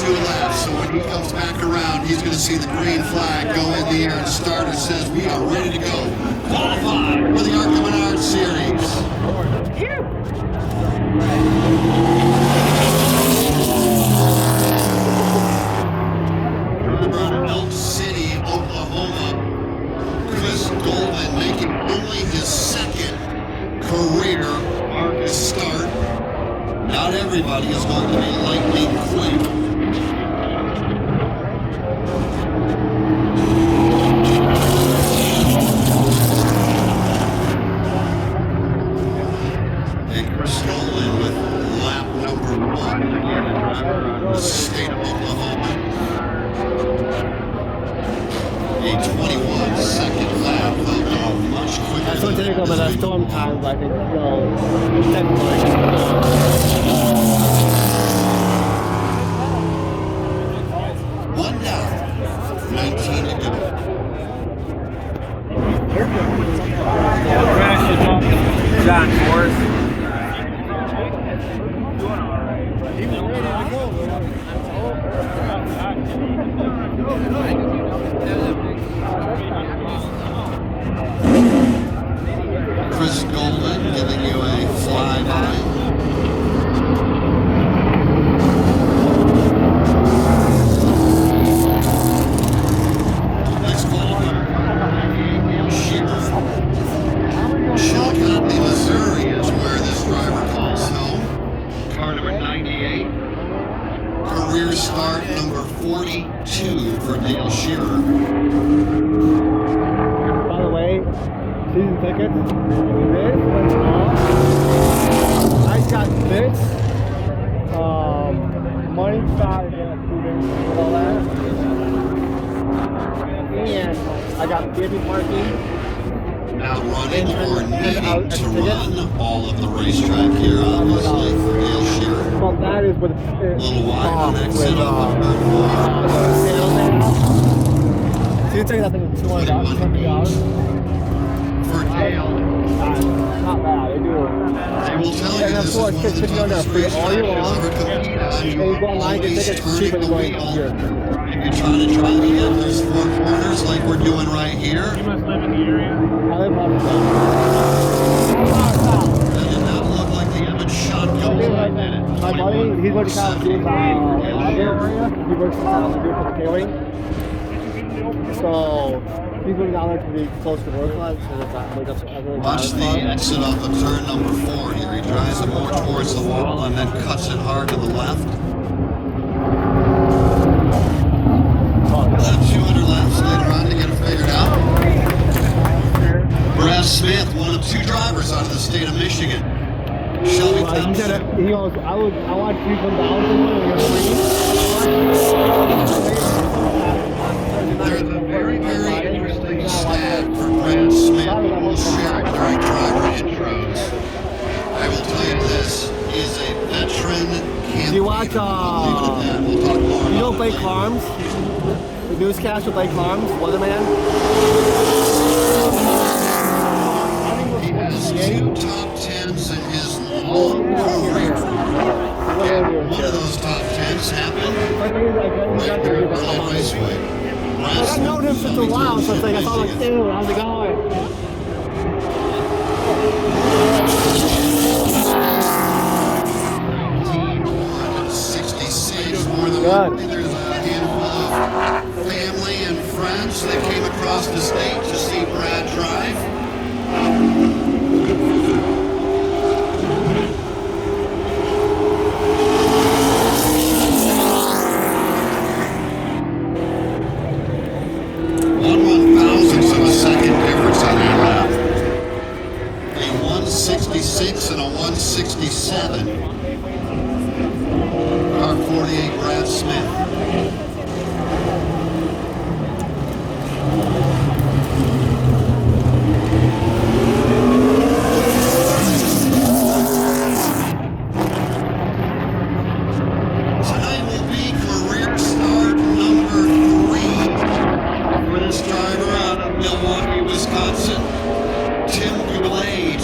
2 laps, so when he comes back around, he's going to see the green flag go in the air, and the starter says, we are ready to go. Qualify for the ARCA Menards Series. Driver out of Elk City, Oklahoma, Chris Golden, making only his second career ARCA start. Not everybody is going to be lightning quick. And Chris Nolan with lap number 1, again, a driver out of the state of Oklahoma. A 21-second lap, though not much quicker. That's what they go by that storm time, but I think still 10 points. One down, 19 to go. John Forrest. Chris Golden giving you a flyby. Next qualifier, Chillicothe, Missouri is where this driver calls home. Car number 98. Career start number 42 for Dale Shearer. By the way, season tickets, this went off. I got this, money shot and all that. And I got baby parking. Now running or needing to run all of the racetrack here, obviously, for Dale Shearer. Well, that is what it's A little wide on exit off of turn 4. season tickets, I think it's $200. For Dale, Not bad, they do. they will tell you And of this is course, one of the $50 toughest free all racetracks year you'll long. ever compete on. And you go You're online, get always tickets cheaper turning than the going wheel. here. If you're trying to drive the those 4 corners like we're doing right here, You must live in the area. I live on the that did not look like the Emmett shotgun line, did it? My buddy, he's working out of the area. He works out of the for the tailing. So he's moving down there to be close to work life. So that's Watch the exit off of turn number 4 here. He drives it more towards the wall and then cuts it hard to the left. 200 laps later on to get it figured out. Brad Smith, one of 2 drivers out of the state of Michigan. Shelby he Thompson. said he goes, I want you to come down to There's a very, very interesting stat for Brad Smith that we'll share it during driver intros. I will tell you this, he is a veteran campaigner. Do you watch, We'll leave it at that. We'll talk more you know about Blake it later. Harms? The newscaster Blake Harms, weatherman? He has 2 top 10s in his long career. And one of those top 10s happened right there at Raceway. I've known him since a while, so it's like I thought like, dude, how's it going? 66, more than Good. one. There's a handful of family and friends that came across the state to see Brad drive. One-thousandths of a second difference on that lap. A 166 and a 167. Car 48, Brad Smith. Tonight will be career start number 3 for this driver out of Milwaukee, Wisconsin. Tim Goulet,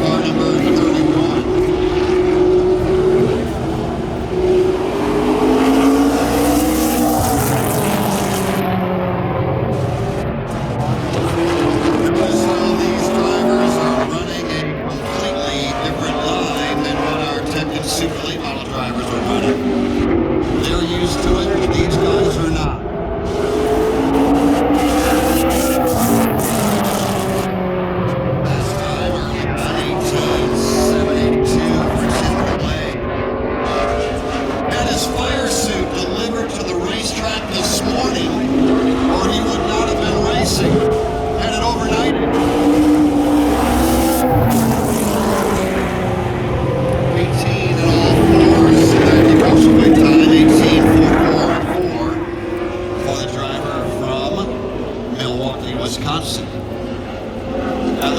car number 31.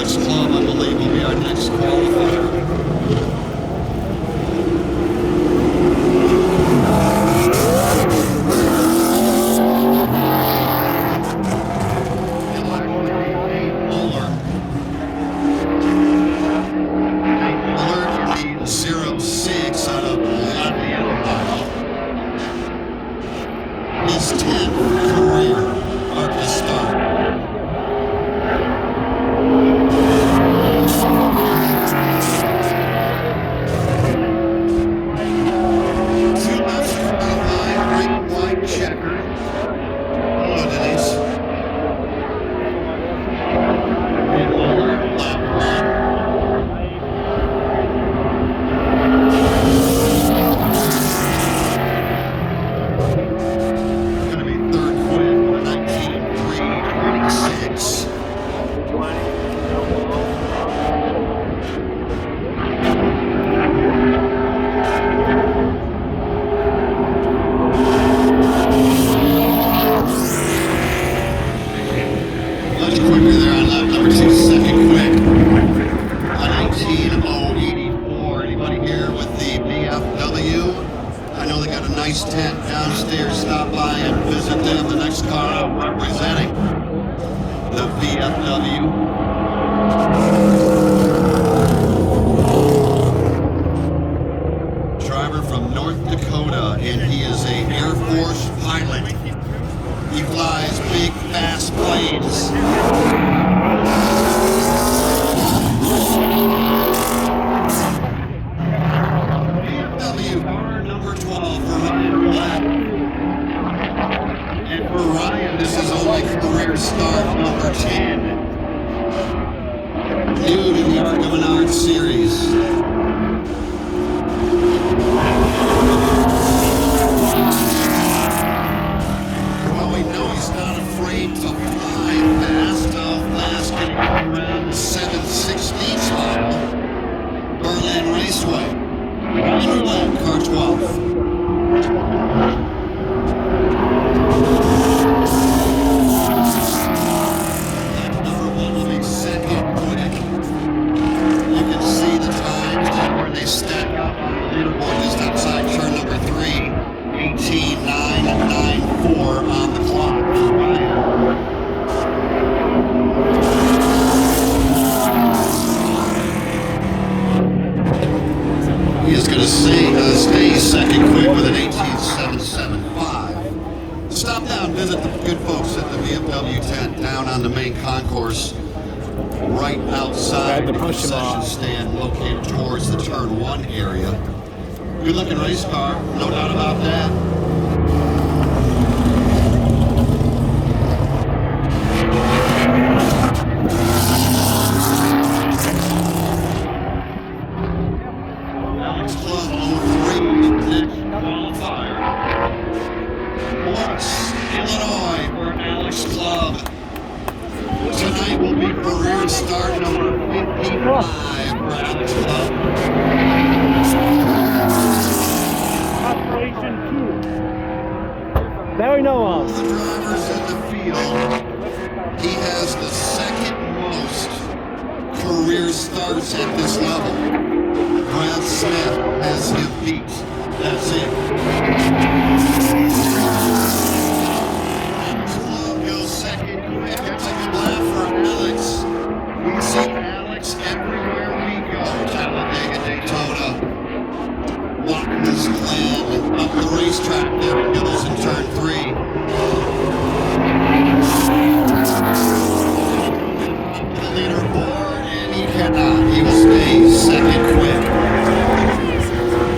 Alex Club, I believe, will be our next qualifier. His 10th career ARCA start. Two laps to qualify, green, white, checker. Hello, Denise. And Muller, lap one. Much quicker there on lap number 2, second quick. A 19.084. Anybody here with the BFW? I know they got a nice tent downstairs. Stop by and visit them. The next car out representing the BFW. Driver from North Dakota, and he is an Air Force pilot. He flies big, fast planes. BMW car number 12 for Ryan Black. And for Ryan, this is only career start number 10. New to the ARCA Menards series. To fly fast, how fast can you go around the 716 mile Berlin Raceway? Ryan Black, car 12. Lap number 1 will be second quick. You can see the times and where they stack up on the leaderboard just outside turn number 3. 18.994 on the clock for Ryan. He is going to stay second quick with an 18.775. Stop down, visit the good folks at the BMW tent down on the main concourse, right outside the concession stand located towards the turn 1 area. Good looking race car, no doubt about that. Alex Club 03, next qualifier. Lawrence, Illinois for Alex Club. Tonight will be career start number 55 for Alex Club. That we know of. The drivers in the field, he has the second most career starts at this level. Brad Smith has him beat. That's it. Club goes second quick. It's a good lap for Alex. We see Alex everywhere we go. Talladega, Daytona. Watkins Glen, up the racetrack there at Gillis in turn 3. Up the leaderboard, and he cannot. He will stay second quick.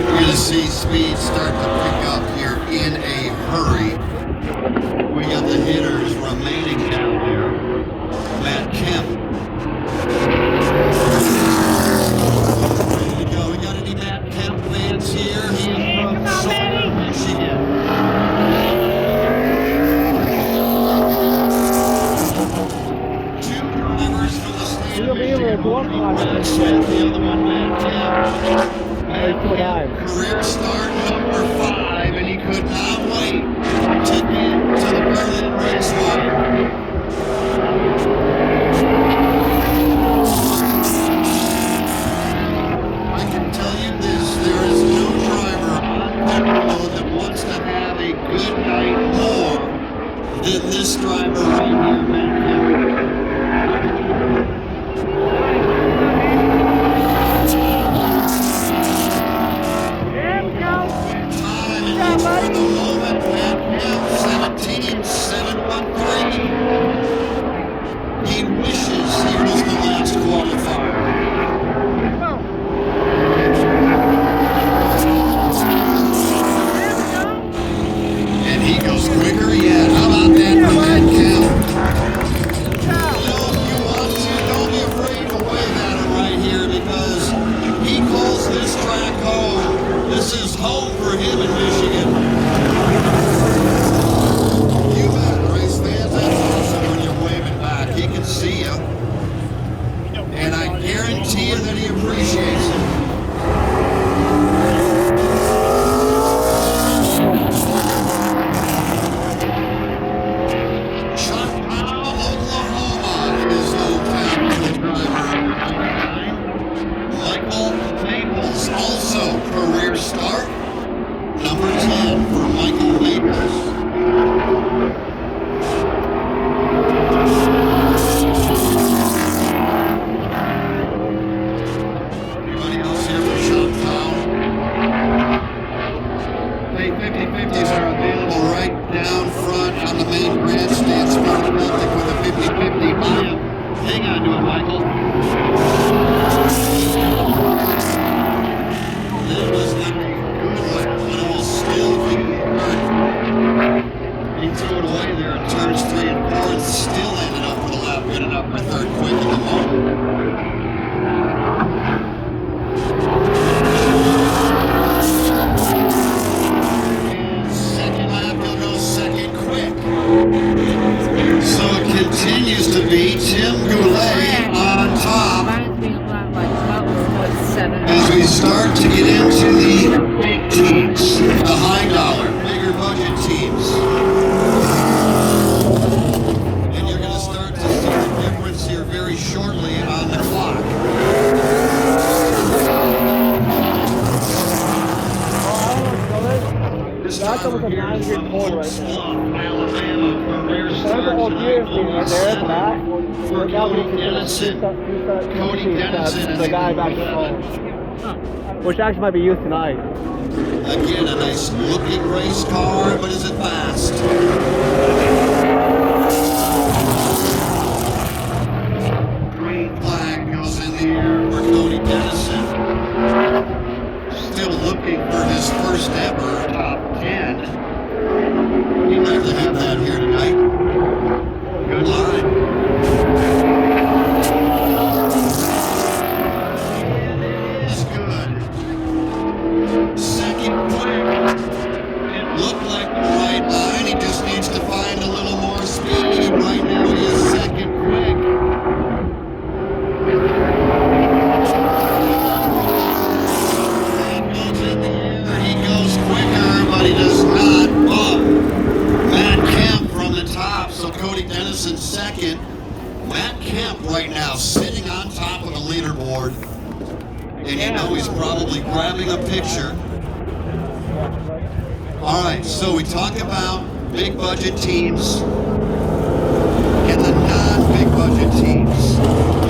You're going to see speed start to pick up here in a hurry. We got the hitters remaining down there. Matt Kemp. We got any Matt Kemp fans here? He is from Southern Michigan. Two drivers from the state of Michigan. One Brad Smith, the other one Matt Kemp. Matt Kemp, career start number 5, and he could not wait to get to the Berlin Raceway. qualifier. And he goes quicker yet. How about that for Matt Kemp? If you want to, don't be afraid to wave at him right here because he calls this track home. This is home for him in Michigan. You bet, race fans. That's awesome when you're waving back. He can see you. And I guarantee you that he appreciates it. Also, career start, number 10 for Michael Menards. Anybody else here from Shoptown? Hey, 50/50s are available right down front on the main grandstand. Smart Celtic with a 50/50 buy-up. Hang on to it, Michael. That was not a good lap, but it will still be hurt. He threw it away there in turns 3 and 4 and still ended up with a lap good enough for third quick at the moment. And second lap, he'll go second quick. So it continues to be Tim Goulet on top. As we start to get into the big teams, the high dollar, bigger budget teams. And you're going to start to see the difference here very shortly on the clock. This driver here is from Oak Slough, Alabama, career start tonight, 07 for Cody Dennison. Cody Dennison is the guy back at home. Which actually might be used tonight. Again, a nice looking race car, but is it fast? Green flag goes in the air for Cody Dennison. Still looking for his first ever top 10. He'd like to have that here tonight. Good line. Second quick. It looked like the right line. He just needs to find a little more speed. Right now he is second quick. He goes quicker, but he does not bump Matt Kemp from the top. So Cody Dennison second. Matt Kemp right now sitting on top of the leaderboard. And you know he's probably grabbing a picture. All right, so we talk about big budget teams and the non-big budget teams.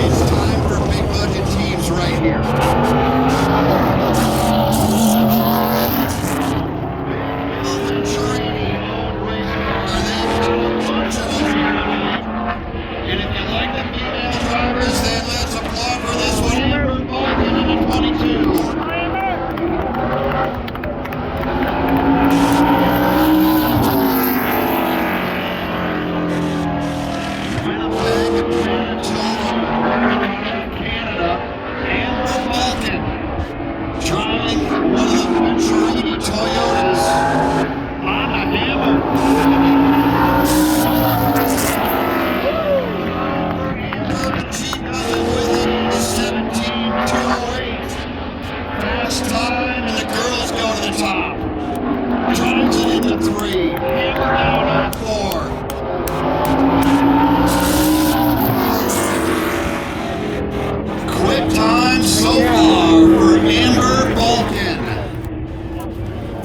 It's time for big budget teams right here. And if you like the female drivers, then let's applaud for this one. Amber Bolton in the 22. Winnipeg, Manitoba, Canada, Amber Bolton trying one of the Venturini Toyotas on a hammer. She does it with a 17.208. Fast time, and the girls go to the top. Drives it into 3. Hammer down on 4. Quick time so far for Amber Bolton.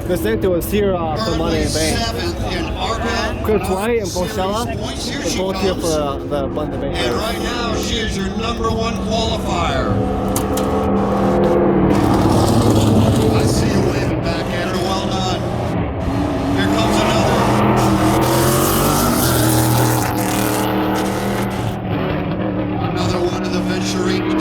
Good thing to was here for Money in Bank. 7th in ARCA. Chris White and Bocella Points. Here are she both here comes. for the Money in Bank. And right now, she is your number 1 qualifier. I see you waving back at her. Well done. Here comes another one of the Venturini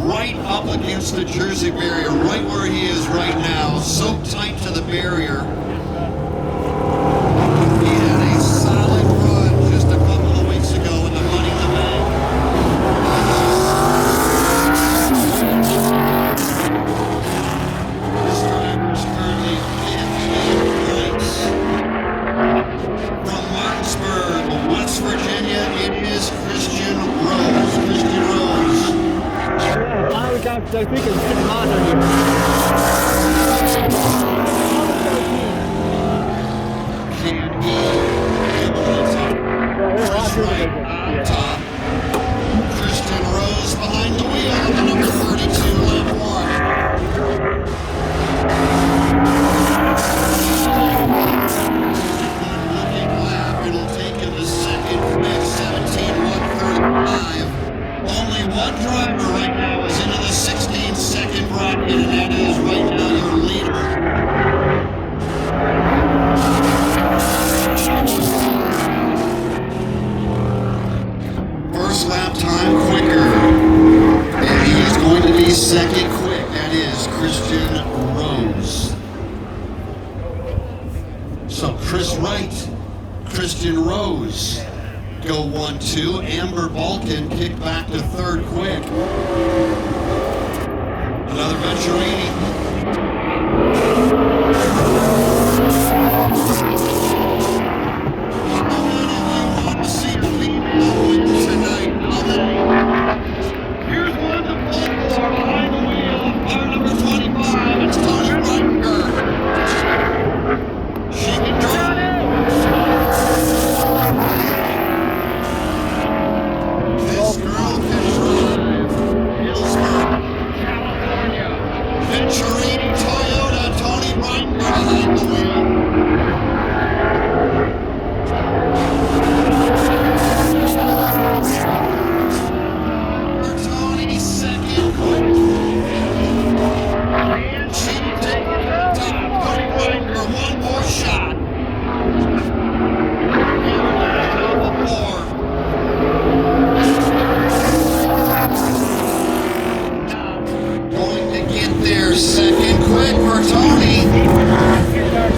right up against the Jersey barrier, right where he is right now, so tight to the barrier. He had a solid run just a couple of weeks ago in the Money in the Bank. This driver is currently 15th place. From Martinsburg, West Virginia, it is Christian Rose. Christian Rose. Why we got I think it's sitting hot on here. Can he get on top? Chris Wright on top. Christian Rose behind the wheel of the number 32, lap 1. Looking lap, it'll take him to second, quick 17:135. Only one driver right now is into the 16-second bracket, and that is right now your leader. First lap time quicker, and he is going to be second quick. That is Christian Rose. So Chris Wright, Christian Rose go 1-2. Amber Balkan kick back to third quick. Another Venturini. How many of you want to see a female win tonight? How many? Here's one to pull for behind the wheel of car number 25. It's Tony Reitberg. She can drive. This girl can drive. Hillsborough, California. Venturini Toyota, Tony Reitberg behind the wheel. Tony second quick. And she taking the top. Tony Reitberg, one more shot. Going to get there second quick for Tony.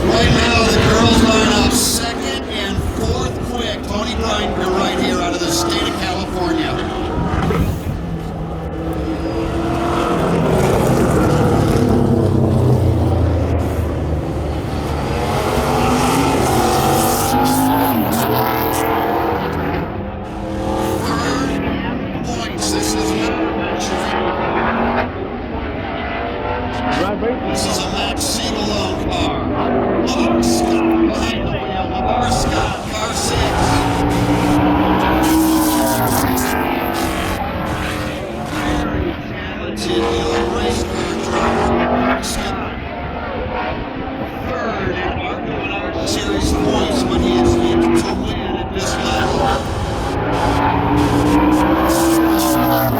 Right now the girls line up second and fourth quick. Tony Reitberg right here out of the state of California. Points. This is not a This is a Max Siegel-owned car. Lavar Scott behind the wheel. Lavar Scott, car 6. Very talented young race car driver, Lavar Scott. Third in ARCA Series points when he is in to win at this level. Lavar Scott,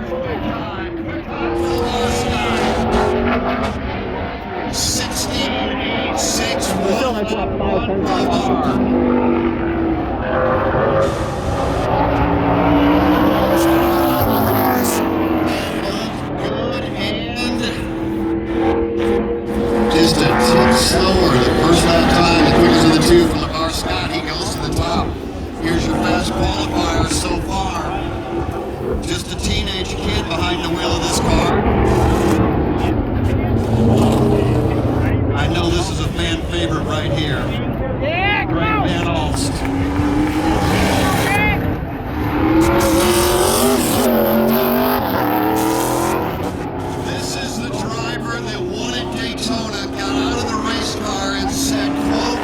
quick time for Lavar Scott. 16.861. Lavar. Good and just a tick slower. The first lap time, the quickest of the two for Lavar Scott. He goes to the top. Here's your fast qualifier so far. Just a teenage kid behind the wheel of this car. I know this is a fan favorite right here. Greg Van Alst. This is the driver that won at Daytona, got out of the race car and said, quote,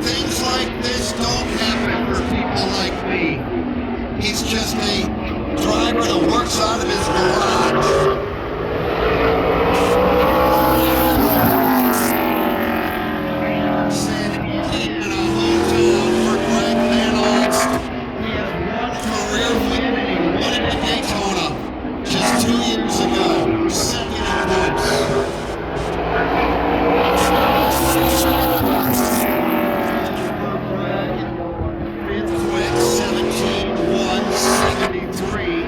"Things like this don't happen for people like me." He's just a driver that works out of his garage. Indiana hometown for Greg Van Alst. He has one career win and he won it at Daytona just 2 years ago. Second in points. Fifth quick, 17:173.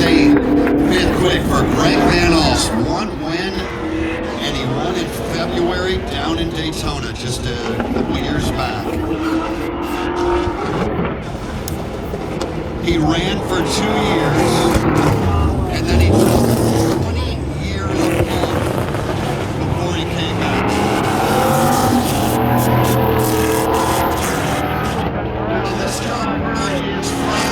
a fifth quick for Greg Van Alst. One win, and he won in February down in Daytona just a couple years back. He ran for 2 years, and then he took 20 years off before he came back. Now this driver is from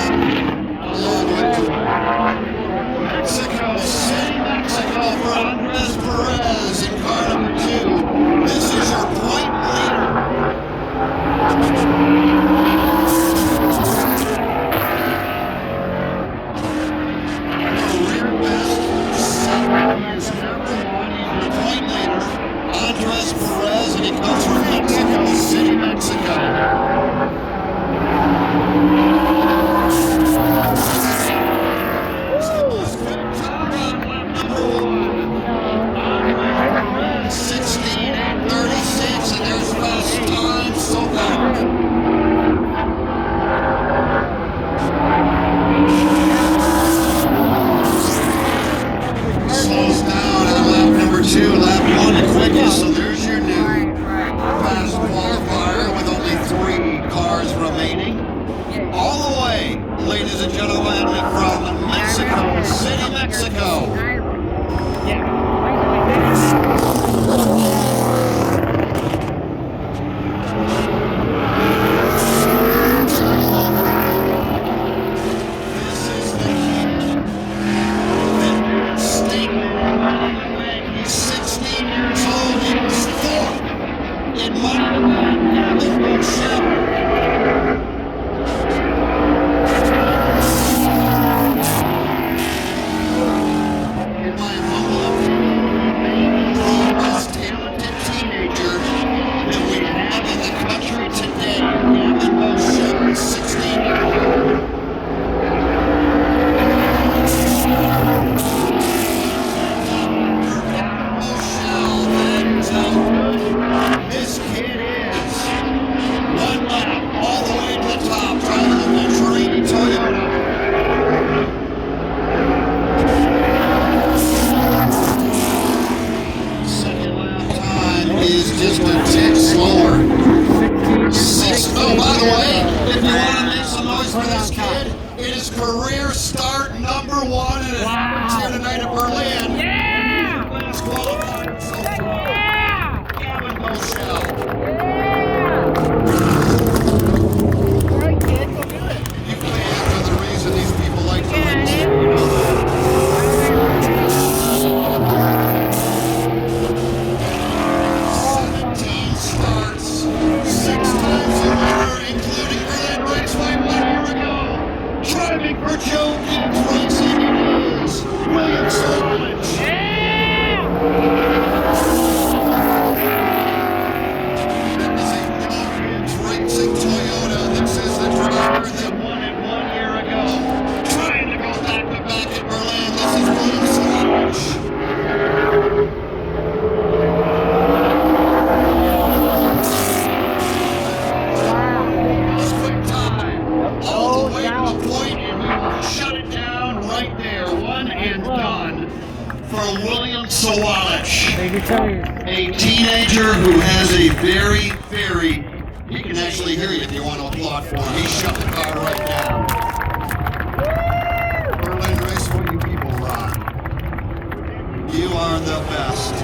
Mexico City, Mexico, for Andres Perez in car number 2. This is your point leader. Career best, 7 years, number 1. He's your point leader, Andres Perez, and he comes from Mexico City, Mexico. Slows down on lap number 2, lap 1 the quickest, so there's your new fast qualifier with only 3 cars remaining. All the way, ladies and gentlemen, from Mexico City, Mexico. This is the kid. He's 16 years old. He was 4th in Money to Win. In my humble opinion, the most talented teenager that we have in the country today. Gavin Boschelle is 16 years old. This kid is 1 lap all the way to the top, driving the Menards Toyota. Second lap time is just a tick slower. 6. Oh, by the way, if you want to make some noise for this kid, it is career start number 1 and it happens here tonight at Berlin. Yeah! Last qualifier so far. Gavin Boschelle. You can't for the reason these people like to race. You know that. 17 starts, 6 times a winner, including Berlin Raceway 1 year ago. Driving for Joe Gibbs Racing, it is William Solomich. Racing Toyota. This is the driver that won it 1 year ago. Trying to go back to back at Berlin. This is William Solomich. Quick time. All the way to the point, and we will shut it down right there. 1 and done for William Solomich. A teenager who has a very, very... He can actually hear you if you want to applaud for him. He shut the car right down. Berlin Raceway, you people rock. You are the best.